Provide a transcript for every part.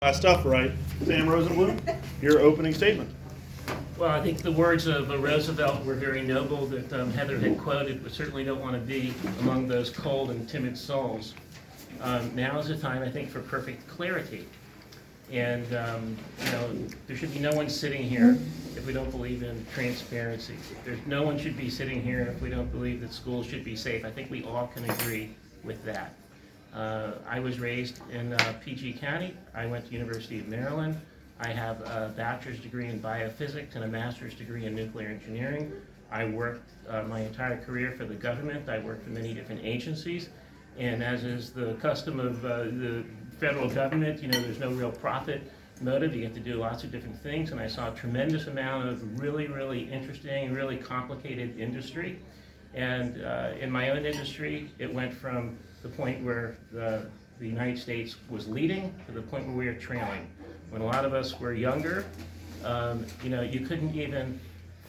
My stuff right. Sam Rosenbloom, your opening statement. Well, I think the words of Roosevelt were very noble that Heather had quoted, but certainly don't want to be among those cold and timid souls. Now is the time, I think, for perfect clarity. And, there should be no one sitting here if we don't believe in transparency. No one should be sitting here if we don't believe that schools should be safe. I think we all can agree with that. I was raised in PG County. I went to University of Maryland. I have a bachelor's degree in biophysics and a master's degree in nuclear engineering. I worked my entire career for the government. I worked for many different agencies. And as is the custom of the federal government, there's no real profit motive. You get to do lots of different things. And I saw a tremendous amount of really, really interesting, really complicated industry. And in my own industry, it went from the point where the United States was leading to the point where we were trailing. When a lot of us were younger, you couldn't even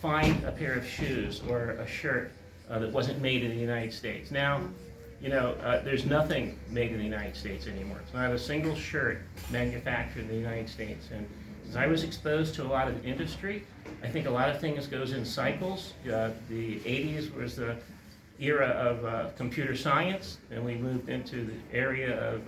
find a pair of shoes or a shirt that wasn't made in the United States. Now, there's nothing made in the United States anymore. It's not a single shirt manufactured in the United States. And as I was exposed to a lot of industry, I think a lot of things goes in cycles. The 80s was the era of computer science, and we moved into the area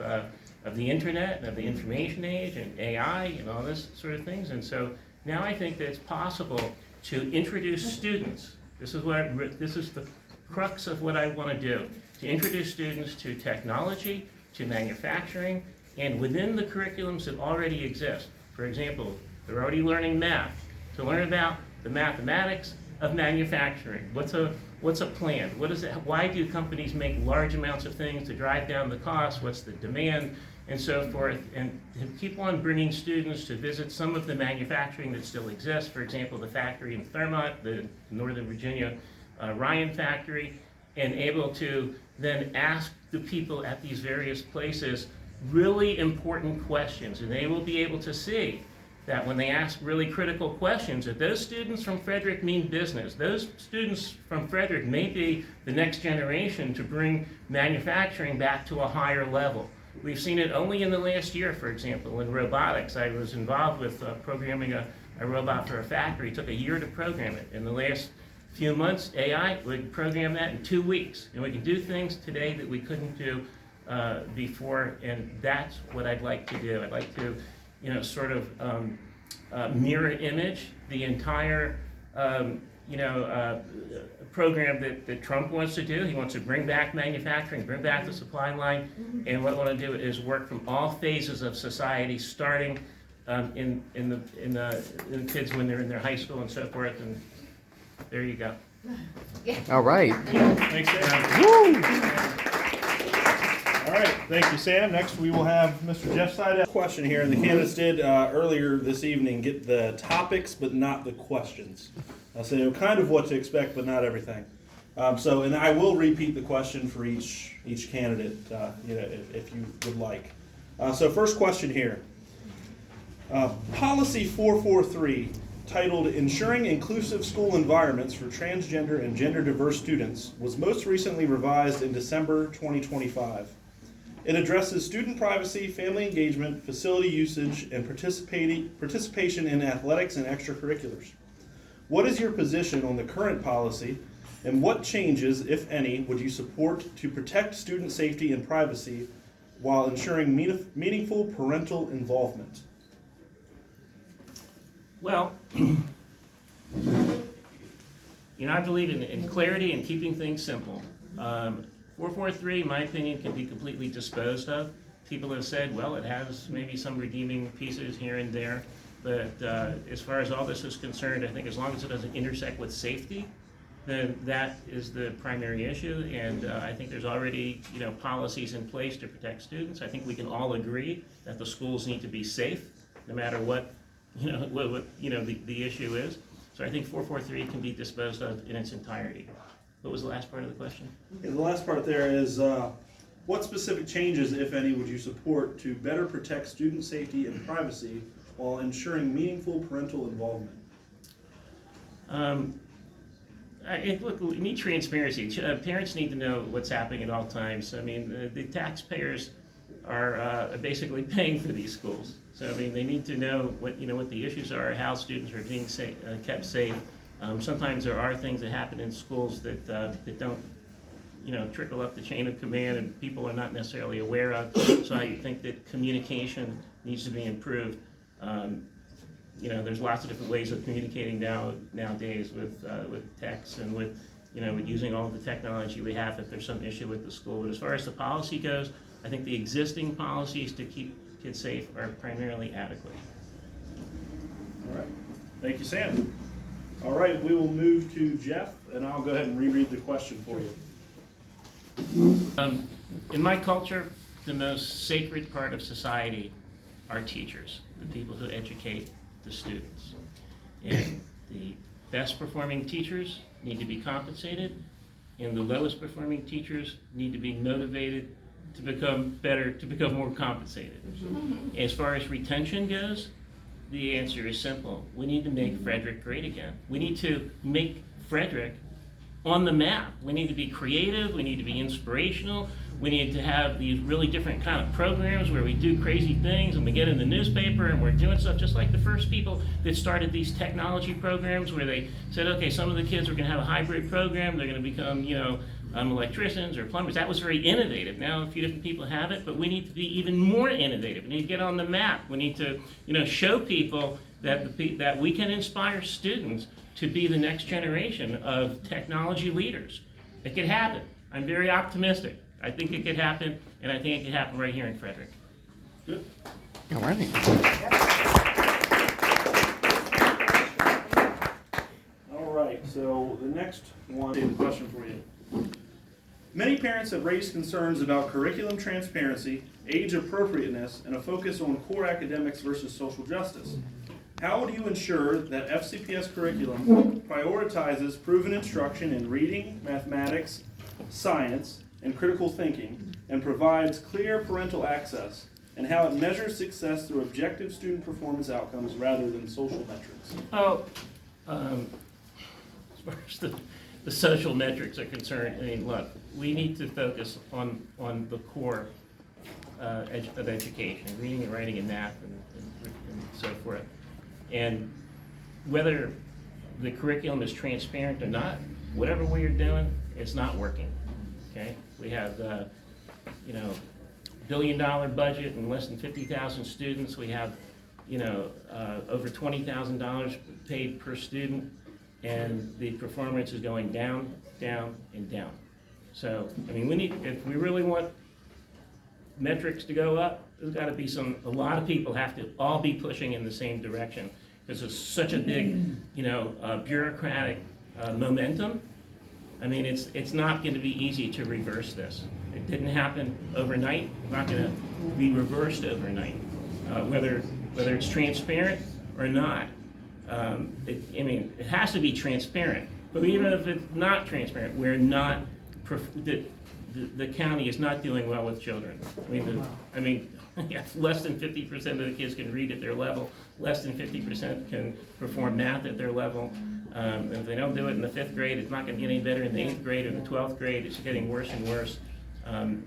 of the internet and of the information age and AI and all this sort of things. And so now I think that it's possible to introduce students. This is the crux of what I want to do, to introduce students to technology, to manufacturing, and within the curriculums that already exist. For example, they're already learning math, to learn about the mathematics of manufacturing. What's a plan? What is it? Why do companies make large amounts of things to drive down the cost? What's the demand? And so forth. And to keep on bringing students to visit some of the manufacturing that still exists. For example, the factory in Thurmont, the Northern Virginia Ryan factory, and able to then ask the people at these various places really important questions. And they will be able to see that when they ask really critical questions, that those students from Frederick mean business. Those students from Frederick may be the next generation to bring manufacturing back to a higher level. We've seen it only in the last year, for example, in robotics. I was involved with programming a robot for a factory. It took a year to program it. In the last few months, AI would program that in 2 weeks. And we can do things today that we couldn't do before, and that's what I'd like to do. I'd like to sort of mirror image the entire, program that Trump wants to do. He wants to bring back manufacturing, bring back the supply line, and what I want to do is work from all phases of society, starting in the kids when they're in their high school and so forth. And there you go. All right. Thanks, Sam. Woo! All right, thank you, Sam. Next, we will have Mr. Jeff Seidel. Question here, and the candidates did earlier this evening get the topics, but not the questions. So kind of what to expect, but not everything. And I will repeat the question for each candidate, if you would like. So first question here. Policy 443, titled Ensuring Inclusive School Environments for Transgender and Gender Diverse Students, was most recently revised in December 2025. It addresses student privacy, family engagement, facility usage, and participation in athletics and extracurriculars. What is your position on the current policy, and what changes, if any, would you support to protect student safety and privacy while ensuring meaningful parental involvement? Well, I believe in clarity and keeping things simple. 443, in my opinion, can be completely disposed of. People have said, well, it has maybe some redeeming pieces here and there, but as far as all this is concerned, I think as long as it doesn't intersect with safety, then that is the primary issue. And I think there's already, policies in place to protect students. I think we can all agree that the schools need to be safe, no matter what the issue is. So I think 443 can be disposed of in its entirety. What was the last part of the question? Yeah, the last part there is, what specific changes, if any, would you support to better protect student safety and privacy while ensuring meaningful parental involvement? Look, we need transparency. Parents need to know what's happening at all times. I mean, the taxpayers are basically paying for these schools. So I mean, they need to know what the issues are, how students are being kept safe. Sometimes there are things that happen in schools that don't trickle up the chain of command and people are not necessarily aware of. So I think that communication needs to be improved. There's lots of different ways of communicating nowadays with text and with using all of the technology we have if there's some issue with the school. But as far as the policy goes, I think the existing policies to keep kids safe are primarily adequate. All right. Thank you, Sam. All right, we will move to Jeff, and I'll go ahead and reread the question for you. In my culture, the most sacred part of society are teachers, the people who educate the students. And the best performing teachers need to be compensated, and the lowest performing teachers need to be motivated to become better, to become more compensated. As far as retention goes, the answer is simple. We need to make Frederick great again. We need to make Frederick on the map. We need to be creative, we need to be inspirational, we need to have these really different kind of programs where we do crazy things and we get in the newspaper and we're doing stuff just like the first people that started these technology programs where they said, okay, some of the kids are gonna have a hybrid program, they're gonna become, electricians or plumbers. That was very innovative. Now a few different people have it, but we need to be even more innovative. We need to get on the map. We need to, show people that that we can inspire students to be the next generation of technology leaders. It could happen. I'm very optimistic. I think it could happen, and I think it could happen right here in Frederick. Good. All right. All right, so the next one is a question for you. Many parents have raised concerns about curriculum transparency, age appropriateness, and a focus on core academics versus social justice. How do you ensure that FCPS curriculum prioritizes proven instruction in reading, mathematics, science, and critical thinking, and provides clear parental access, and how it measures success through objective student performance outcomes rather than social metrics? As far as the social metrics are concerned, I mean, look, we need to focus on the core of education, reading and writing and math and so forth. And whether the curriculum is transparent or not, whatever we are doing, it's not working, okay? We have, $1 billion budget and less than 50,000 students. We have, over $20,000 paid per student, and the performance is going down, down, and down. So, I mean, if we really want metrics to go up, there's got to be a lot of people have to all be pushing in the same direction, because it's such a big, bureaucratic momentum. I mean, it's not going to be easy to reverse this. It didn't happen overnight. It's not going to be reversed overnight, whether it's transparent or not. It has to be transparent. But even if it's not transparent, we're not. The county is not doing well with children. Less than 50% of the kids can read at their level. Less than 50% can perform math at their level. If they don't do it in the 5th grade, it's not going to get any better in the 8th grade or the 12th grade. It's getting worse and worse.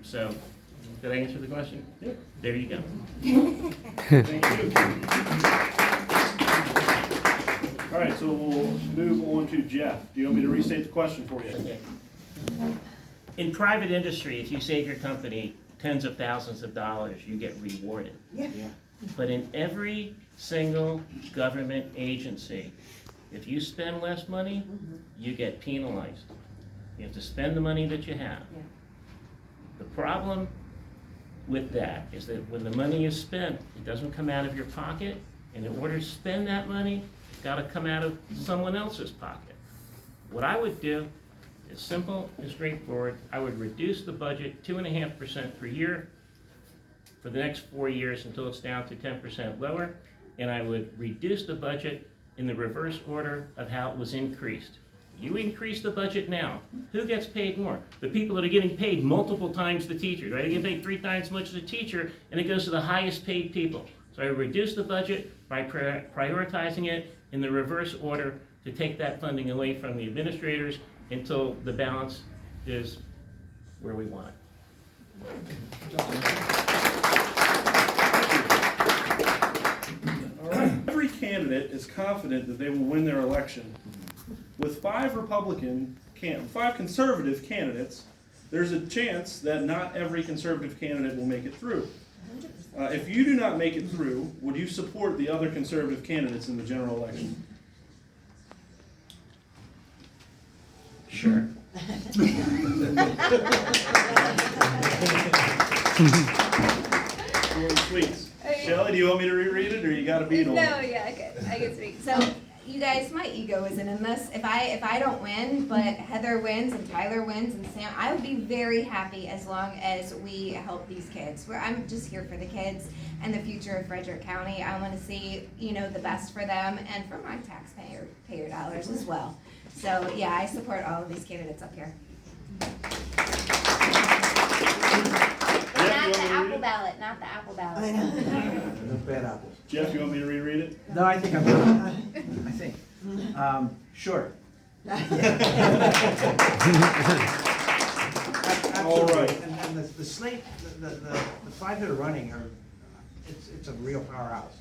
So, did I answer the question? Yeah. There you go. Thank you. All right, so we'll move on to Jeff. Do you want me to restate the question for you? Okay. In private industry, if you save your company tens of thousands of dollars, you get rewarded. Yeah. But in every single government agency, if you spend less money, you get penalized. You have to spend the money that you have. Yeah. The problem with that is that when the money is spent, it doesn't come out of your pocket, and in order to spend that money, it's got to come out of someone else's pocket. What I would do is simple and straightforward. I would reduce the budget 2.5% per year for the next 4 years until it's down to 10% lower, and I would reduce the budget in the reverse order of how it was increased. You increase the budget now. Who gets paid more? The people that are getting paid multiple times the teachers, right? They get paid 3 times as much as a teacher, and it goes to the highest paid people. So I reduce the budget by prioritizing it in the reverse order to take that funding away from the administrators until the balance is where we want it. candidate is confident that they will win their election. With five conservative candidates, there's a chance that not every conservative candidate will make it through. If you do not make it through, would you support the other conservative candidates in the general election? Sure. Sweets. Shelley, do you want me to reread it, or you got a beat on it? No, yeah, I can speak. So, you guys, my ego isn't in this. If I don't win, but Heather wins and Tyler wins and Sam, I would be very happy as long as we help these kids. I'm just here for the kids and the future of Frederick County. I want to see, the best for them and for my taxpayer dollars as well. So, yeah, I support all of these candidates up here. Jeff, Not you the want me to read apple it? ballot, not the apple ballot. No bad apples. Jeff, you want me to reread it? No, I think I'm good. I think. Sure. All right. And the slate, the five that are running are, it's a real powerhouse.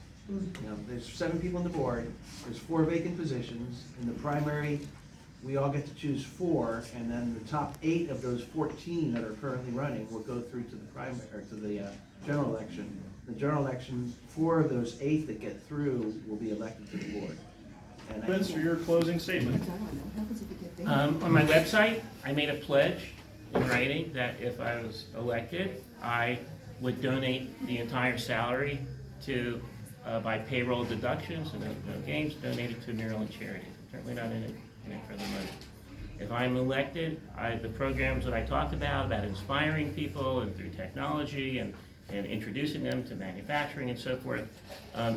There's 7 people on the board, there's 4 vacant positions. In the primary, we all get to choose 4, and then the top 8 of those 14 that are currently running will go through to the primary, or to the general election. The general election, 4 of those 8 that get through will be elected to the board. And Vince, for your closing statement. On my website, I made a pledge in writing that if I was elected, I would donate the entire salary to, by payroll deductions and no games, donated to Maryland charities. I'm certainly not in it for the money. If I'm elected, the programs that I talked about inspiring people and through technology and introducing them to manufacturing and so forth,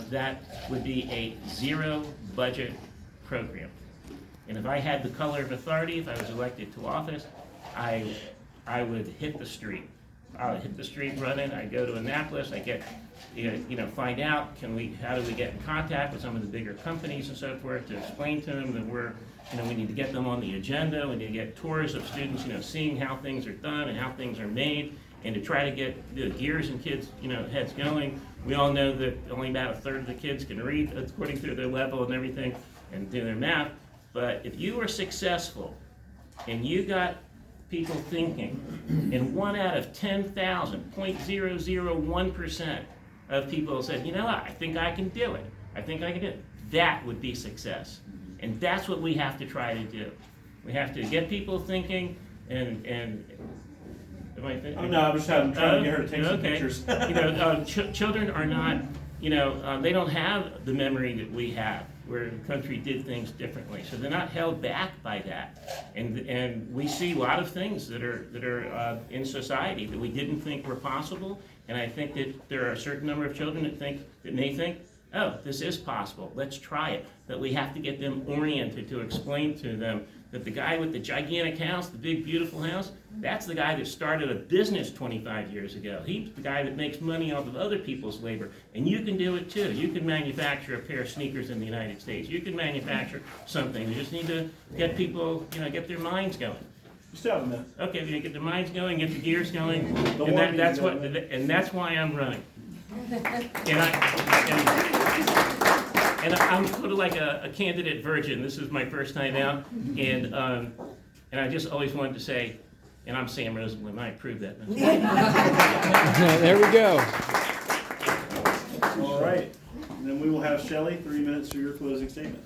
that would be a zero budget program. And if I had the color of authority, if I was elected to office, I would hit the street. I would hit the street running. I'd go to Annapolis. I get, find out, how do we get in contact with some of the bigger companies and so forth to explain to them that we need to get them on the agenda. We need to get tours of students, seeing how things are done and how things are made, and to try to get the gears in kids, heads going. We all know that only about a third of the kids can read according to their level and everything and do their math. But if you were successful and you got people thinking, and 1 out of 10,000, 0.001% of people said, I think I can do it. I think I can do it. That would be success. And that's what we have to try to do. We have to get people thinking and am I thinking? Oh, no, I'm just trying to get her to take some pictures. Children are not, they don't have the memory that we have, where the country did things differently. So they're not held back by that. And we see a lot of things that are in society that we didn't think were possible. And I think that there are a certain number of children that may think, oh, this is possible, let's try it. But we have to get them oriented to explain to them that the guy with the gigantic house, the big beautiful house, that's the guy that started a business 25 years ago. He's the guy that makes money off of other people's labor. And you can do it too. You can manufacture a pair of sneakers in the United States. You can manufacture something. You just need to get people, get their minds going. Just have a minute. Okay, we get their minds going, get the gears going, one and that's meeting, and that's why I'm running. And I'm sort of like a candidate virgin. This is my first time out, and I just always wanted to say, and I'm Sam Rosenbloom. I approve that. There we go. All right. And then we will have Shelley, 3 minutes for your closing statement.